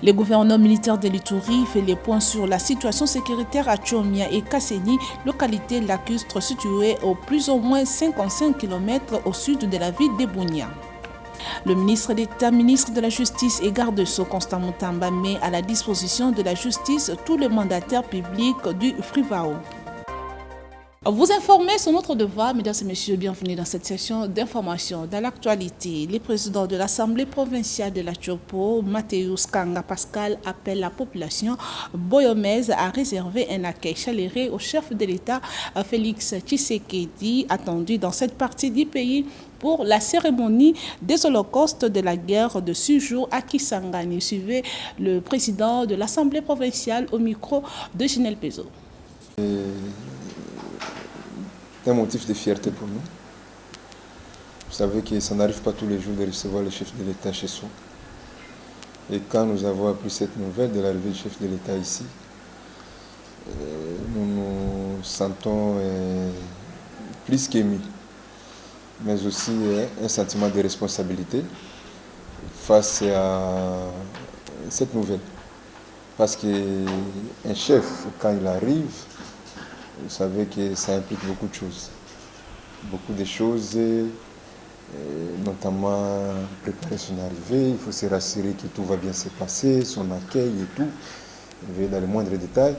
Le gouverneur militaire de l'Ituri fait les points sur la situation sécuritaire à Tchomia et Kasseni, localité lacustre située au plus ou moins 55 km au sud de la ville de Bunia. Le ministre d'État, ministre de la Justice et garde-sceaux Constant Mutamba met à la disposition de la justice tous les mandataires publics du Frivao. Vous informer sur notre devoir, mesdames et messieurs, bienvenue dans cette session d'information. Dans l'actualité, le président de l'Assemblée provinciale de la Tchopo, Mathéus Kanga Pascal, appelle la population boyomaise à réserver un accueil chaleureux au chef de l'État, Félix Tshisekedi, attendu dans cette partie du pays pour la cérémonie des holocaustes de la guerre de 6 jours à Kisangani. Suivez le président de l'Assemblée provinciale au micro de Ginel Pezo. C'est un motif de fierté pour nous. Vous savez que ça n'arrive pas tous les jours de recevoir le chef de l'État chez soi. Et quand nous avons appris cette nouvelle de l'arrivée du chef de l'État ici, nous nous sentons plus qu'émus, mais aussi un sentiment de responsabilité face à cette nouvelle. Parce qu'un chef, quand il arrive, vous savez que ça implique beaucoup de choses. Beaucoup de choses, notamment préparer son arrivée. Il faut se rassurer que tout va bien se passer, son accueil et tout. Et dans les moindres détails,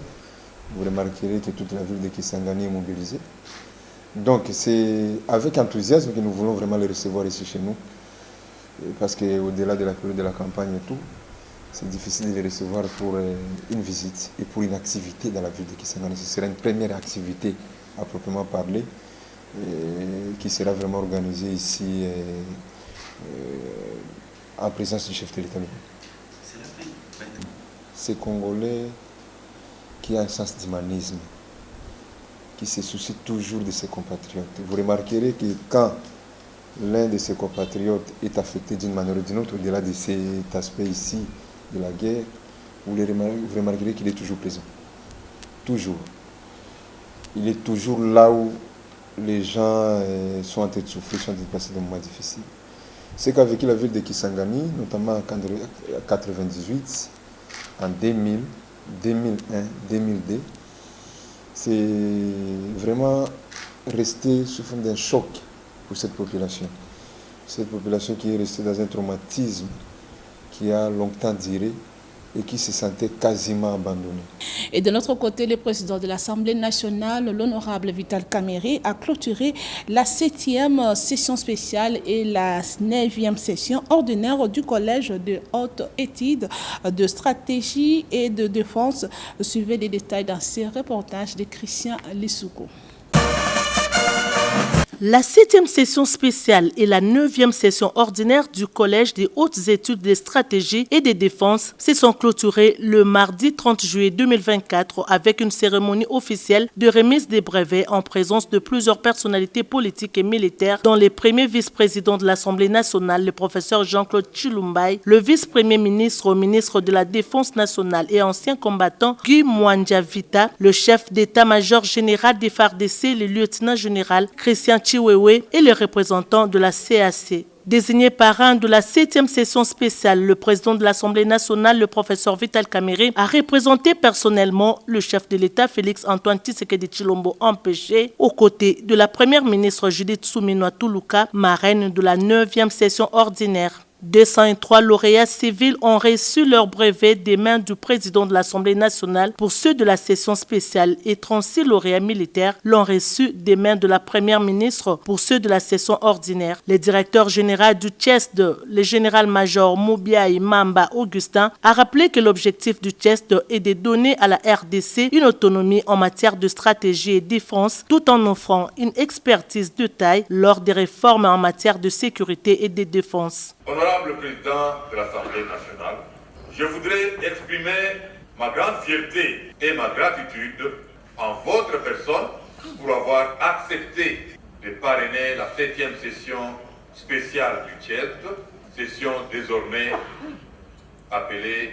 vous remarquerez que toute la ville de Kisangani est mobilisée. Donc c'est avec enthousiasme que nous voulons vraiment les recevoir ici chez nous. Parce qu'au-delà de la période de la campagne et tout, c'est difficile de les recevoir pour une visite et pour une activité dans la ville de Kisangani. Ce sera une première activité à proprement parler qui sera vraiment organisée ici en présence du chef de l'État. Ces Congolais qui ont un sens d'humanisme, qui se soucient toujours de ses compatriotes. Vous remarquerez que quand l'un de ses compatriotes est affecté d'une manière ou d'une autre, au-delà de cet aspect ici, de la guerre, vous remarquerez qu'il est toujours présent. Toujours. Il est toujours là où les gens sont en train de souffrir, sont en train de passer des moments difficiles. C'est qu'avec la ville de Kisangani, notamment en 1998, en 2000, 2001, 2002, c'est vraiment resté sous forme d'un choc pour cette population. Cette population qui est restée dans un traumatisme qui a longtemps duré et qui se sentait quasiment abandonné. Et de notre côté, le président de l'Assemblée nationale, l'honorable Vital Kamerhe, a clôturé la 7e session spéciale et la 9e session ordinaire du Collège de haute études de stratégie et de défense. Suivez les détails dans ces reportages de Christian Lissouko. La 7e session spéciale et la 9e session ordinaire du Collège des hautes études de stratégie et de défense se sont clôturées le mardi 30 juillet 2024 avec une cérémonie officielle de remise des brevets en présence de plusieurs personnalités politiques et militaires, dont le premier vice-président de l'Assemblée nationale, le professeur Jean-Claude Tshilumbai, le vice-premier ministre au ministre de la Défense nationale et ancien combattant Guy Mwanja Vita, le chef d'état-major général des FARDC, le lieutenant général Christian Chiwewe et les représentants de la CAC. Désigné parrain de la 7e session spéciale, le président de l'Assemblée nationale, le professeur Vital Kamerhe, a représenté personnellement le chef de l'État Félix Antoine Tshisekedi Tshilombo empêché, aux côtés de la première ministre Judith Suminwa Tuluka, marraine de la 9e session ordinaire. 203 lauréats civils ont reçu leur brevet des mains du président de l'Assemblée nationale pour ceux de la session spéciale et 36 lauréats militaires l'ont reçu des mains de la première ministre pour ceux de la session ordinaire. Le directeur général du CHESD, le général-major Moubiaï Mamba Augustin, a rappelé que l'objectif du CHESD est de donner à la RDC une autonomie en matière de stratégie et défense tout en offrant une expertise de taille lors des réformes en matière de sécurité et de défense. Honorable président de l'Assemblée nationale, je voudrais exprimer ma grande fierté et ma gratitude en votre personne pour avoir accepté de parrainer la 7e session spéciale du CHESD, session désormais appelée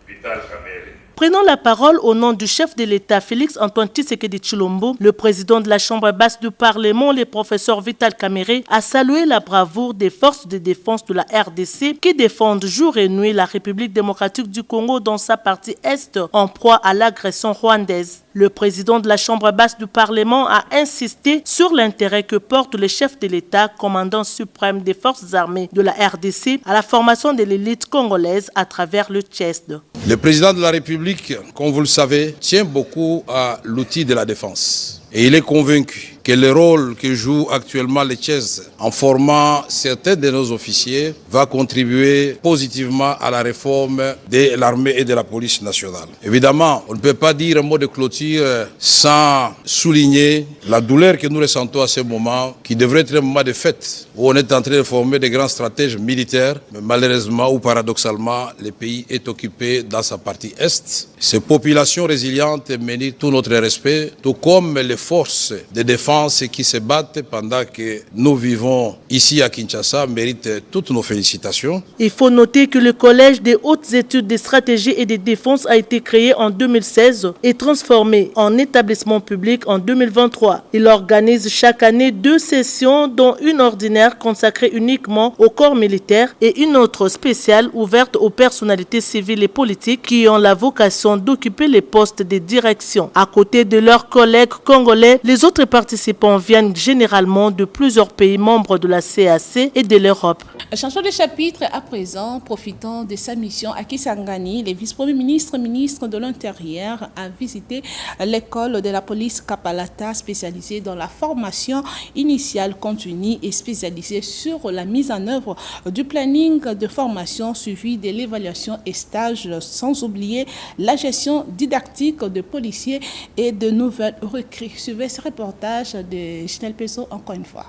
Vital Kamerhe. Prenant la parole au nom du chef de l'État, Félix-Antoine Tshisekedi Tshilombo, le président de la Chambre basse du Parlement, le professeur Vital Kamerhe, a salué la bravoure des forces de défense de la RDC qui défendent jour et nuit la République démocratique du Congo dans sa partie Est en proie à l'agression rwandaise. Le président de la Chambre basse du Parlement a insisté sur l'intérêt que porte le chef de l'État, commandant suprême des forces armées de la RDC, à la formation de l'élite congolaise à travers le Tchèsde. Le président de la République, comme vous le savez, tient beaucoup à l'outil de la défense. Et il est convaincu que le rôle que joue actuellement le Tchèsde en formant certains de nos officiers va contribuer positivement à la réforme de l'armée et de la police nationale. Évidemment, on ne peut pas dire un mot de clôture sans souligner la douleur que nous ressentons à ce moment, qui devrait être un moment de fête, où on est en train de former des grands stratèges militaires, mais malheureusement ou paradoxalement, le pays est occupé dans sa partie Est. Ces populations résilientes méritent tout notre respect, tout comme les forces de défense qui se battent pendant que nous vivons ici à Kinshasa méritent toutes nos félicitations. Il faut noter que le Collège des hautes études de stratégie et de défense a été créé en 2016 et transformé en établissement public en 2023. Il organise chaque année 2 sessions, dont une ordinaire consacrée uniquement au corps militaire et une autre spéciale ouverte aux personnalités civiles et politiques qui ont la vocation d'occuper les postes de direction. À côté de leurs collègues congolais, les autres participants viennent généralement de plusieurs pays membres de la CAC et de l'Europe. Changeons de chapitre à présent, profitant de sa mission à Kisangani, le vice-premier ministre de l'Intérieur a visité l'école de la police Kapalata spécialisée dans la formation initiale continue et spécialisée sur la mise en œuvre du planning de formation suivi de l'évaluation et stage, sans oublier la gestion didactique de policiers et de nouvelles recrues. Suivez ce reportage de Chanel Peso encore une fois.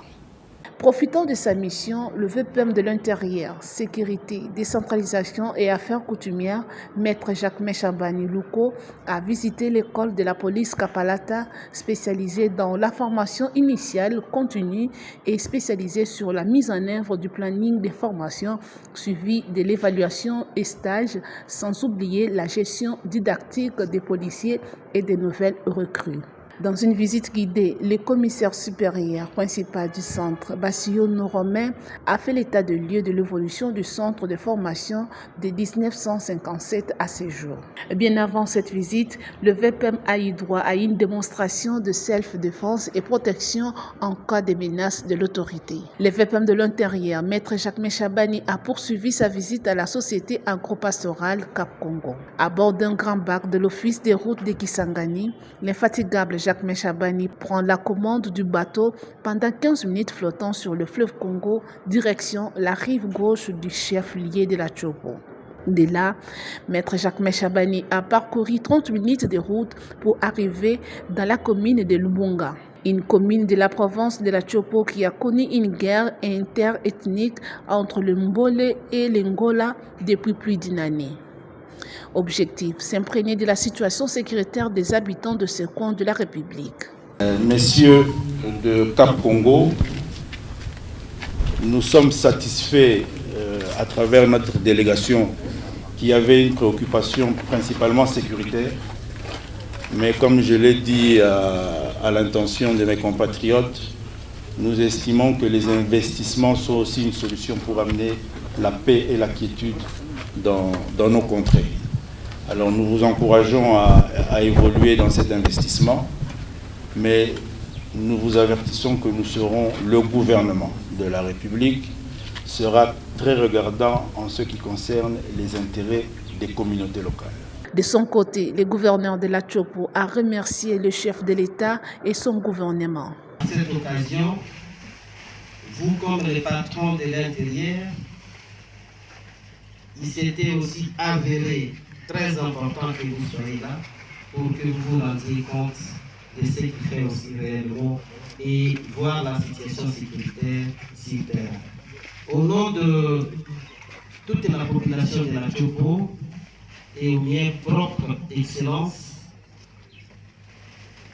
Profitant de sa mission, le VPM de l'Intérieur, Sécurité, Décentralisation et Affaires coutumières, Maître Jacques Chabani Louko, a visité l'école de la police Kapalata, spécialisée dans la formation initiale, continue et spécialisée sur la mise en œuvre du planning des formations, suivi de l'évaluation et stage, sans oublier la gestion didactique des policiers et des nouvelles recrues. Dans une visite guidée, le commissaire supérieur principal du centre, Bassio Romain, a fait l'état de lieu de l'évolution du centre de formation de 1957 à ce jour. Bien avant cette visite, le VPM a eu droit à une démonstration de self-défense et protection en cas de menace de l'autorité. Le VPM de l'Intérieur, Maître Jacques Chabani, a poursuivi sa visite à la société agro-pastorale Cap Congo. À bord d'un grand bac de l'Office des routes de Kisangani, l'infatigable Jacques Chabani prend la commande du bateau pendant 15 minutes flottant sur le fleuve Congo, direction la rive gauche du chef-lieu de la Tchopo. De là, Maître Jacques Chabani a parcouru 30 minutes de route pour arriver dans la commune de Lubunga, une commune de la province de la Tchopo qui a connu une guerre interethnique entre le Mbole et l'Angola depuis plus d'une année. Objectif, s'imprégner de la situation sécuritaire des habitants de ce coin de la République. Messieurs de Cap Congo, nous sommes satisfaits à travers notre délégation qui avait une préoccupation principalement sécuritaire. Mais comme je l'ai dit à l'intention de mes compatriotes, nous estimons que les investissements sont aussi une solution pour amener la paix et la quiétude dans nos contrées. Alors nous vous encourageons à évoluer dans cet investissement, mais nous vous avertissons que nous serons, le gouvernement de la République sera très regardant en ce qui concerne les intérêts des communautés locales. De son côté, le gouverneur de la Tchopo a remercié le chef de l'État et son gouvernement. À cette occasion, vous comme les patrons de l'Intérieur, il s'était aussi avéré très important que vous soyez là pour que vous vous rendiez compte de ce qui fait aussi réellement et voir la situation sécuritaire sur terrain. Au nom de toute la population de la Tchopo et au mien propre excellence,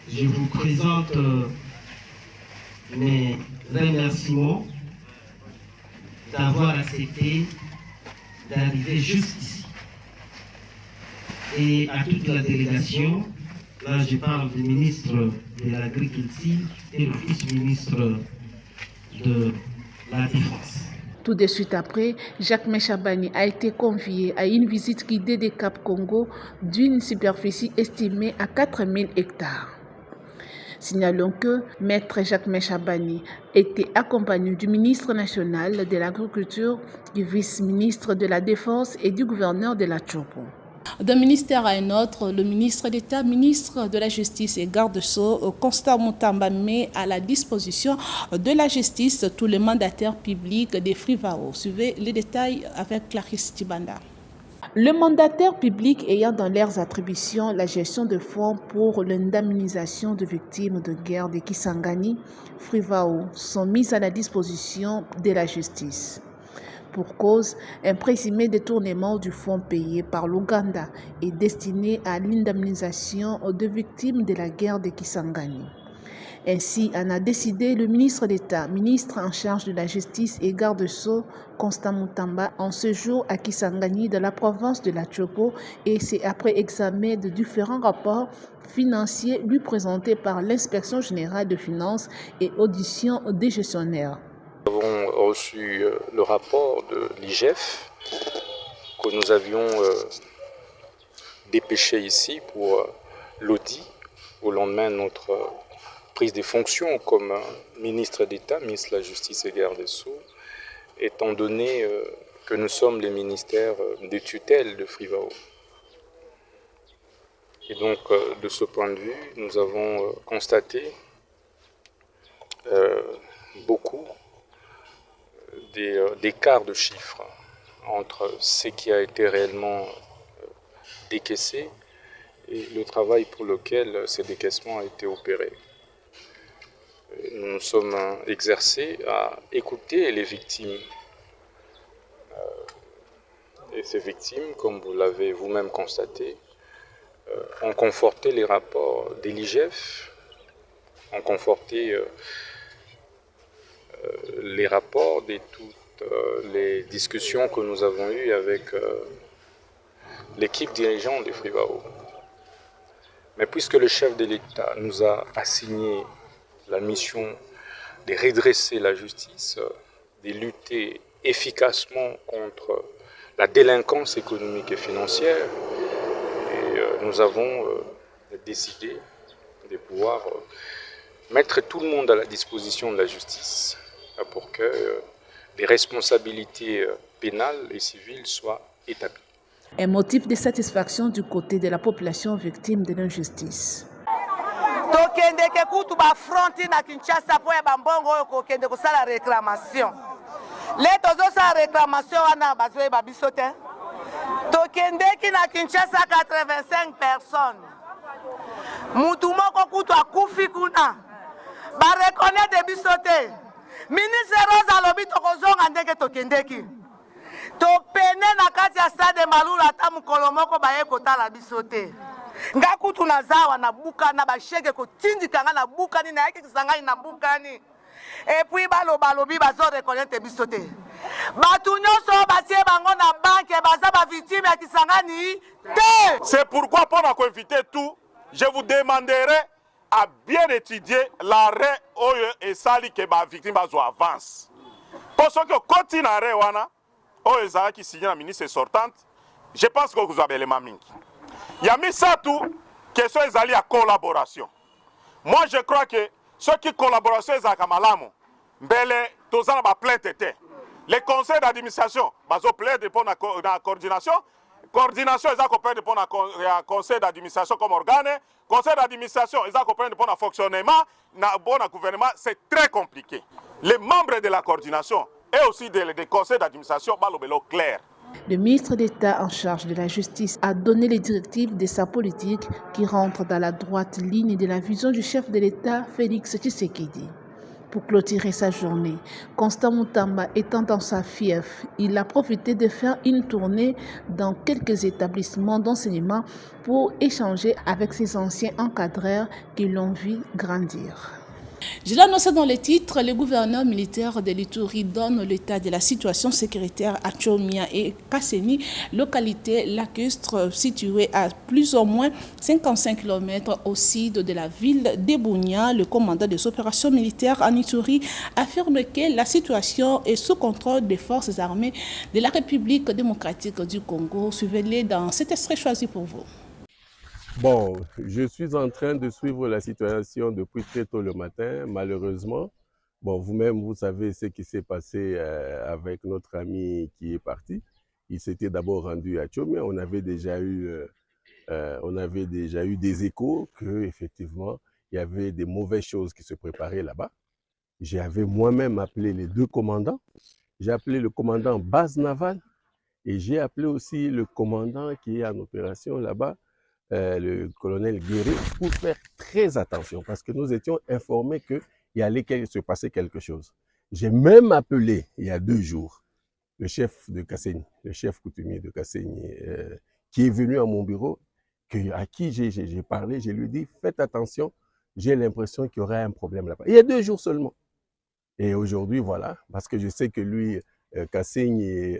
je vous présente mes remerciements d'avoir accepté d'arriver jusqu'ici. et à toute la délégation. Là, je parle du ministre de l'Agriculture et le vice-ministre de la Défense. Tout de suite après, Jacques Chabani a été convié à une visite guidée des Cap Congo d'une superficie estimée à 4000 hectares. Signalons que Maître Jacques Chabani était accompagné du ministre national de l'Agriculture, du vice-ministre de la Défense et du gouverneur de la Tchopo. D'un ministère à un autre, le ministre d'État, ministre de la Justice et garde-sceaux, Constant Mutamba, met à la disposition de la justice tous les mandataires publics des Frivao. Suivez les détails avec Clarisse Tibanda. Le mandataire public ayant dans leurs attributions la gestion de fonds pour l'indemnisation de victimes de guerre de Kisangani, Frivao, sont mis à la disposition de la justice. Pour cause, un présumé détournement du fonds payé par l'Ouganda est destiné à l'indemnisation de victimes de la guerre de Kisangani. Ainsi en a décidé le ministre d'État, ministre en charge de la justice et garde-sceaux, Constant Mutamba, en séjour à Kisangani de la province de la Tchopo, et c'est après examen de différents rapports financiers lui présentés par l'inspection générale de finances et audition des gestionnaires. Nous avons reçu le rapport de l'IGF que nous avions dépêché ici pour l'audit au lendemain de notre prise des fonctions comme ministre d'État, ministre de la Justice et garde des Sceaux, étant donné que nous sommes les ministères de tutelle de Frivao. Et donc, de ce point de vue, nous avons constaté beaucoup d'écarts de chiffres entre ce qui a été réellement décaissé et le travail pour lequel ces décaissements ont été opérés. Nous nous sommes exercés à écouter les victimes. Et ces victimes, comme vous l'avez vous-même constaté, ont conforté les rapports de l'IGF, ont conforté les rapports de toutes les discussions que nous avons eues avec l'équipe dirigeante de Frivao. Mais puisque le chef de l'État nous a assigné la mission de redresser la justice, de lutter efficacement contre la délinquance économique et financière, et nous avons décidé de pouvoir mettre tout le monde à la disposition de la justice pour que les responsabilités pénales et civiles soient établies. Un motif de satisfaction du côté de la population victime de l'injustice. Tokendeke kutu ba fronti na Kinshasa po ya bambongo oyo kokende kosala réclamation. Le tozo sa réclamation wana bazwe ba biso te. Tokendeki na Kinshasa 85 personnes. Mutu moko kutu akufi kuna. Ba reconnaître biso te. Ministre Rosa lobi tokozonga ndenge tokendeki. Topene na kati ya stade Malula ata mukolo moko baye kotala biso te. Nga kutu na zawa na buka na bashege kotindika nga na buka ni na yaki kisangani na buka ni. Et puis balobi bazo reconnaître biso te. Batu nyonso batie bango na banque baza ba victime ya kisangani te. C'est pourquoi pendant qu'on invite tout, je vous demanderai à bien étudier l'arrêt oyo et sali que ba victime bazo avance. Parce que continue l'arrêt wana oyo za qui signé la ministre sortante, je pense que vous avez les maming. Il y a mis ça tout, question est allé à collaboration. Moi je crois que ceux qui collaboration est à Kamalamo, belle tozana ba plainte était. Les conseils d'administration, bazo plaide pour la coordination. Coordination est à coopérer pour le conseil d'administration comme organe. Conseil d'administration est à coopérer pour le fonctionnement, pour le gouvernement. C'est très compliqué. Les membres de la coordination et aussi des conseils d'administration, balobelo clair. Le ministre d'État en charge de la justice a donné les directives de sa politique qui rentrent dans la droite ligne de la vision du chef de l'État, Félix Tshisekedi. Pour clôturer sa journée, Constant Mutamba étant dans sa fief, il a profité de faire une tournée dans quelques établissements d'enseignement pour échanger avec ses anciens encadreurs qui l'ont vu grandir. Je l'annonçais dans les titres, le gouverneur militaire de l'Ituri donne l'état de la situation sécuritaire à Tchomia et Kasseni, localité lacustre située à plus ou moins 55 km au sud de la ville d'Ebounia. Le commandant des opérations militaires en Ituri affirme que la situation est sous contrôle des forces armées de la République démocratique du Congo. Suivez-les dans cet extrait choisi pour vous. Bon, je suis en train de suivre la situation depuis très tôt le matin, malheureusement. Bon, vous-même, vous savez ce qui s'est passé avec notre ami qui est parti. Il s'était d'abord rendu à Tchomia. On avait déjà eu des échos qu'effectivement, il y avait des mauvaises choses qui se préparaient là-bas. J'avais moi-même appelé les deux commandants. J'ai appelé le commandant base navale et j'ai appelé aussi le commandant qui est en opération là-bas, le colonel Guéré, pour faire très attention parce que nous étions informés qu'il allait se passer quelque chose. J'ai même appelé, il y a 2 jours, le chef de Kasseni, le chef coutumier de Kasseni, qui est venu à mon bureau, à qui j'ai parlé, je lui ai dit, faites attention, j'ai l'impression qu'il y aurait un problème là-bas. Il y a 2 jours seulement. Et aujourd'hui, voilà, parce que je sais que lui, Kasseni,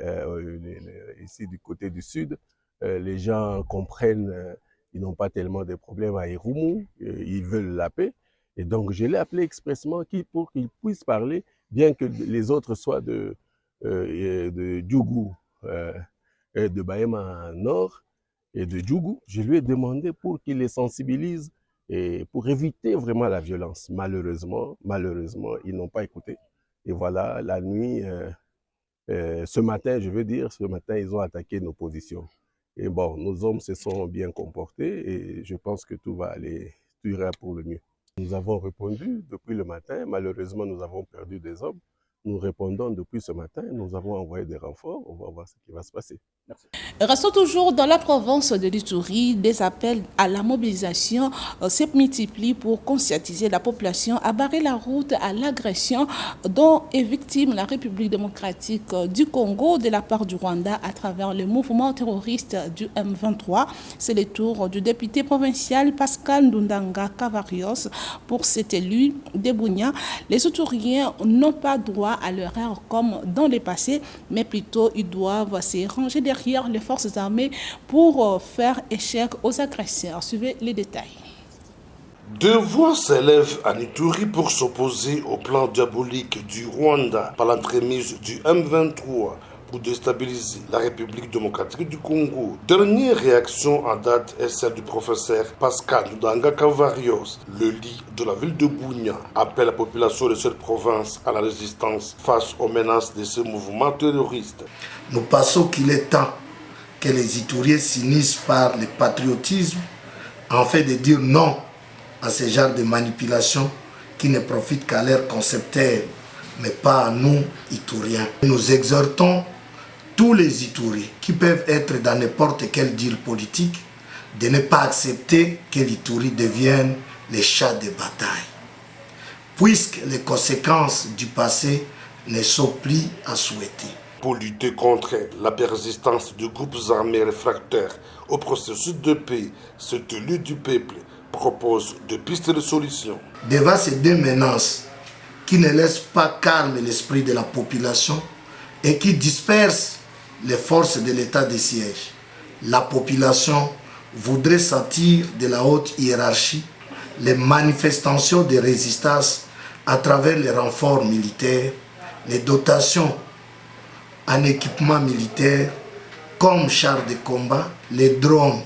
ici du côté du sud, les gens comprennent, ils n'ont pas tellement de problèmes à Irumu, ils veulent la paix. Et donc, je l'ai appelé expressément pour qu'il puisse parler, bien que les autres soient de Djougou, de Bahema Nord et de Djougou. Je lui ai demandé pour qu'il les sensibilise et pour éviter vraiment la violence. Malheureusement, ils n'ont pas écouté. Et voilà, la nuit, ce matin, ils ont attaqué nos positions. Et bon, nos hommes se sont bien comportés et je pense que tout ira pour le mieux. Nous avons répondu depuis le matin. Malheureusement, nous avons perdu des hommes. Nous répondons depuis ce matin. Nous avons envoyé des renforts. On va voir ce qui va se passer. Merci. Restons toujours dans la province de l'Ituri. Des appels à la mobilisation se multiplient pour conscientiser la population à barrer la route à l'agression dont est victime la République démocratique du Congo de la part du Rwanda à travers le mouvement terroriste du M23. C'est le tour du député provincial Pascal Ndundanga Cavarios pour cet élu d'Ebounia. Les Ituriens n'ont pas droit à l'erreur comme dans le passé, mais plutôt ils doivent se ranger derrière les forces armées pour faire échec aux agresseurs. Suivez les détails. 2 voix s'élèvent à Ituri pour s'opposer au plan diabolique du Rwanda par l'entremise du M23 pour déstabiliser la République démocratique du Congo. Dernière réaction en date est celle du professeur Pascal Ndanga Cavarios. Le lit de la ville de Bunia appelle la population de cette province à la résistance face aux menaces de ce mouvement terroriste. Nous pensons qu'il est temps que les Ituriens s'unissent par le patriotisme en fait de dire non à ce genre de manipulation qui ne profitent qu'à leurs concepteurs, mais pas à nous, Ituriens. Nous exhortons tous les Ituriens qui peuvent être dans n'importe quel deal politique de ne pas accepter que l'Ituri devienne les chats de bataille, puisque les conséquences du passé ne sont plus à souhaiter. Pour lutter contre la persistance de groupes armés réfractaires au processus de paix, cet élu du peuple propose de pistes de solutions. Devant ces 2 menaces qui ne laissent pas calme l'esprit de la population et qui dispersent les forces de l'état de siège, la population voudrait sentir de la haute hiérarchie les manifestations de résistance à travers les renforts militaires, les dotations en équipement militaire comme chars de combat, les drones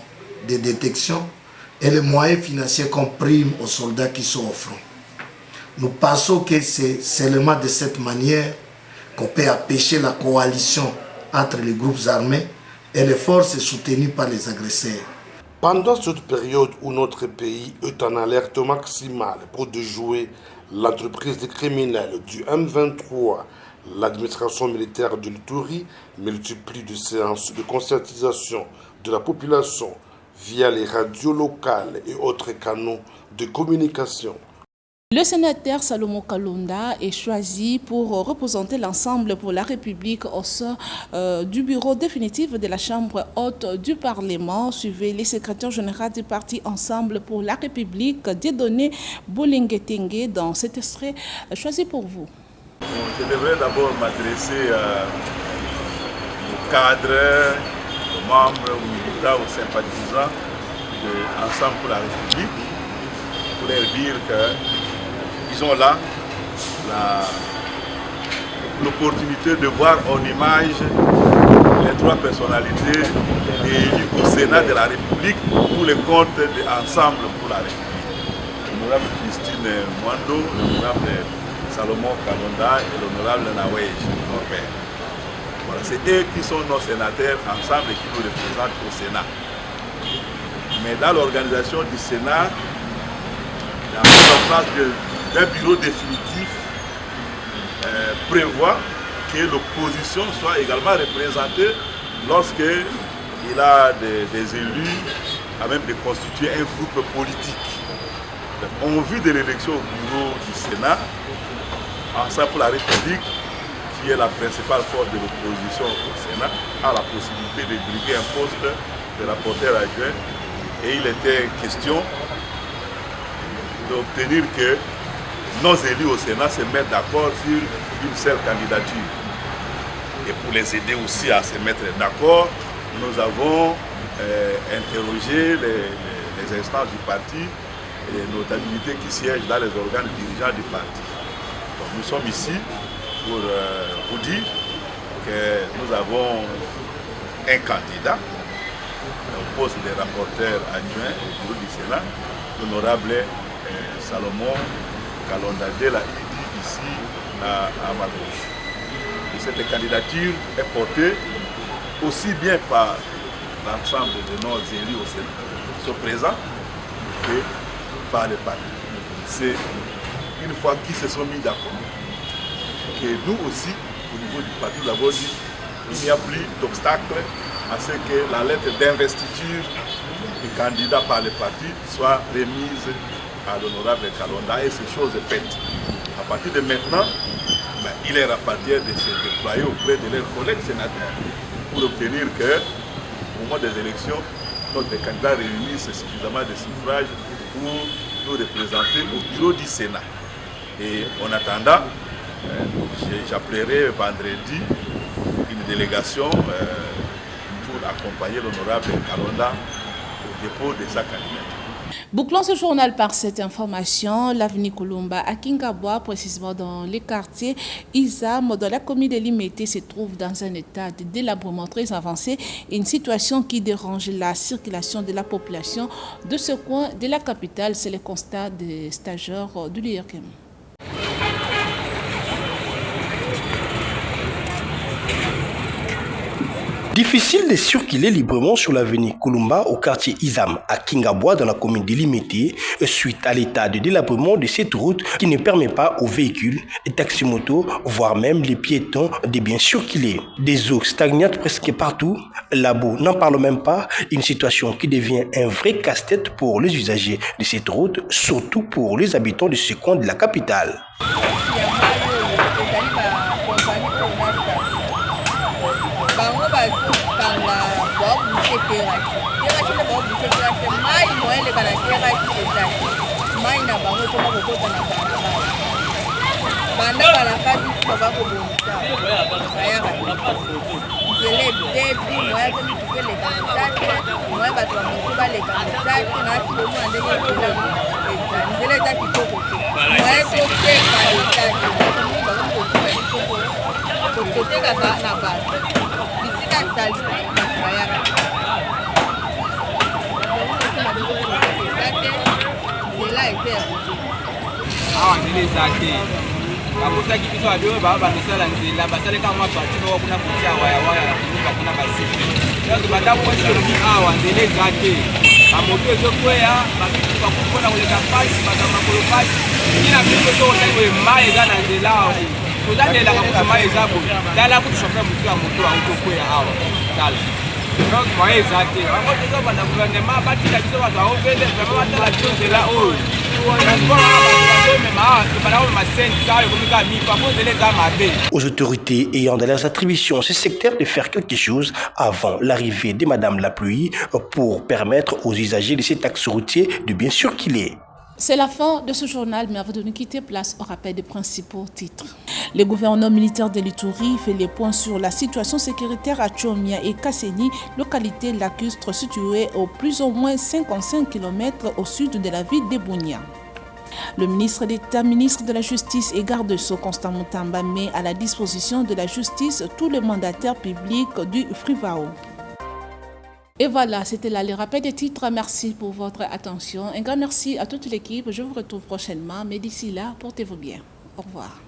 de détection et les moyens financiers comme prime aux soldats qui sont au front. Nous pensons que c'est seulement de cette manière qu'on peut empêcher la coalition entre les groupes armés et les forces soutenues par les agresseurs. Pendant cette période où notre pays est en alerte maximale pour déjouer l'entreprise des criminels du M23, l'administration militaire de l'Ituri multiplie des séances de conscientisation de la population via les radios locales et autres canaux de communication. Le sénateur Salomon Kalonda est choisi pour représenter l'ensemble pour la République au sein du bureau définitif de la Chambre haute du Parlement. Suivez les secrétaires généraux du parti Ensemble pour la République, Dieudonné Bolinguetengue, dans cet extrait choisi pour vous. Je devrais d'abord m'adresser aux cadres, aux membres, aux militants, aux sympathisants de Ensemble pour la République, pour leur dire qu'ils ont là l'opportunité de voir en image les trois personnalités élues au Sénat de la République pour le compte de Ensemble pour la République. L'honorable Christine Mwando, l'honorable Salomon Kalonda et l'honorable Nawej Norbert. Voilà, c'est eux qui sont nos sénateurs ensemble et qui nous représentent au Sénat. Mais dans l'organisation du Sénat, la mise en place d'un bureau définitif prévoit que l'opposition soit également représentée lorsqu'il a des élus à même de constituer un groupe politique. Donc, en vue de l'élection au bureau du Sénat, Ensemble pour la République, qui est la principale force de l'opposition au Sénat, a la possibilité de briguer un poste de rapporteur adjoint. Et il était question d'obtenir que nos élus au Sénat se mettent d'accord sur une seule candidature. Et pour les aider aussi à se mettre d'accord, nous avons interrogé les instances du parti et les notabilités qui siègent dans les organes dirigeants du parti. Donc nous sommes ici pour vous dire que nous avons un candidat au poste de rapporteur adjoint au bureau du Sénat, l'honorable Salomon Kalonda ici à ma gauche. Et cette candidature est portée aussi bien par l'ensemble de nos élus au Sénat qui sont présents que par les partis. C'est une fois qu'ils se sont mis d'accord que nous aussi, au niveau du parti, nous avons dit qu'il n'y a plus d'obstacle à ce que la lettre d'investiture du candidat par le parti soit remise à l'honorable Kalonda et ces choses faites. À partir de maintenant, il leur appartient de se déployer auprès de leurs collègues sénateurs pour obtenir qu'au moment des élections, notre candidat réunisse suffisamment de suffrages pour nous représenter au bureau du Sénat. Et en attendant, j'appellerai vendredi une délégation pour accompagner l'honorable Kalonda au dépôt de sa candidature. Bouclons ce journal par cette information. L'avenue Colomba à Kingabwa, précisément dans les quartiers Isam, dans la commune de Limete, se trouve dans un état de délabrement très avancé, une situation qui dérange la circulation de la population de ce coin de la capitale. C'est le constat des stagiaires de l'IRKM. Difficile de circuler librement sur l'avenue Kolumba au quartier Isam à Kingabwa dans la commune de Limete suite à l'état de délabrement de cette route qui ne permet pas aux véhicules, taxi-motos, voire même les piétons de bien circuler. Des eaux stagnantes presque partout, la boue n'en parle même pas, une situation qui devient un vrai casse-tête pour les usagers de cette route, surtout pour les habitants de ce coin de la capitale. bakosaki biso badoyo baba bamisala nzela basaleka mwa parti moko kuna kotia wayawaya ya konuka kuna basipe donc bandako mwasi tolobi awa nzela eza te bamoto ezokweya bamisusu bakopona koleka mpasi baza makolo mpasi tina biso tokotali boye mai eza na nzela awa toza ndelaka kutu mai eza boye tala kutu chauffeur mosu ya moto autokweya awa tala Donc moyen eza te bango tozobanda gouvernement batika biso bato baobele vraiment batala biso nzela oyo transport wana bato bazomema banamema sensa ekomi kaka mifa po nzela eza mabe. Aux autorités ayant dans leurs attributions ce secteur de faire quelque chose avant l'arrivée de Madame la Pluie pour permettre aux usagers de cet axe routier de bien circuler. C'est la fin de ce journal, mais avant de nous quitter, place au rappel des principaux titres. Le gouverneur militaire de l'Ituri fait les points sur la situation sécuritaire à Tchomia et Kasseni, localité lacustre située au plus ou moins 55 km au sud de la ville de Bunia. Le ministre d'État, ministre de la Justice et garde-sceaux Constant Mutamba met à la disposition de la justice tous les mandataires publics du Frivao. Et voilà, c'était là le rappel des titres. Merci pour votre attention. Un grand merci à toute l'équipe. Je vous retrouve prochainement. Mais d'ici là, portez-vous bien. Au revoir.